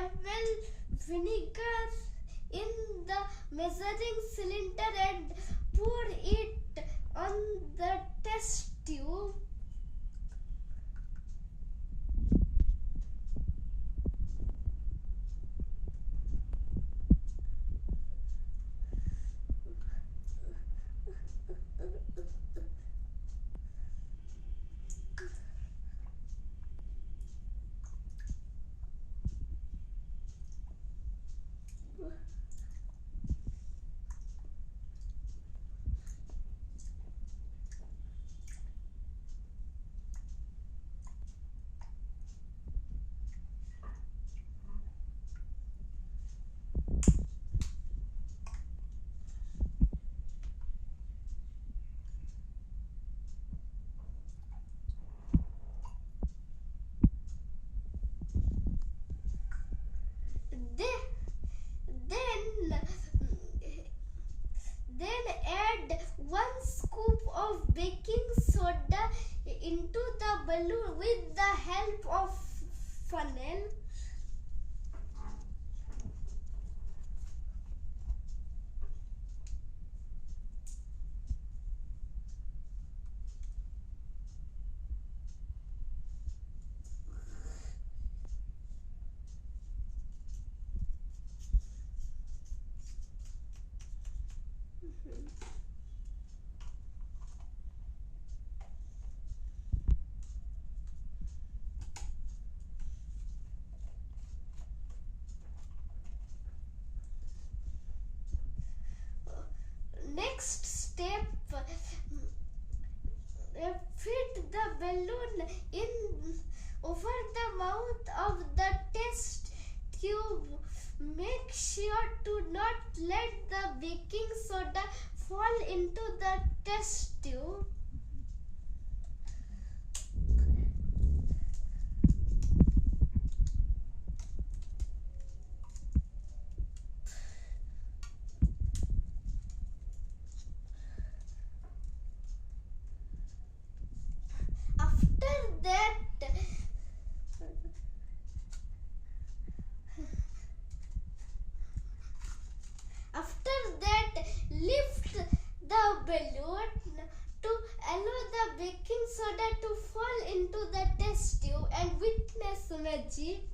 ml vinegar in the measuring cylinder and pour it on the test tube. Then add 1 scoop of baking soda into the balloon with the help of funnel. Next step, fit the balloon in over the mouth of the test tube. Make sure to not let the baking soda fall into the test tube. After that, lift the balloon to allow the baking soda to fall into the test tube and witness magic.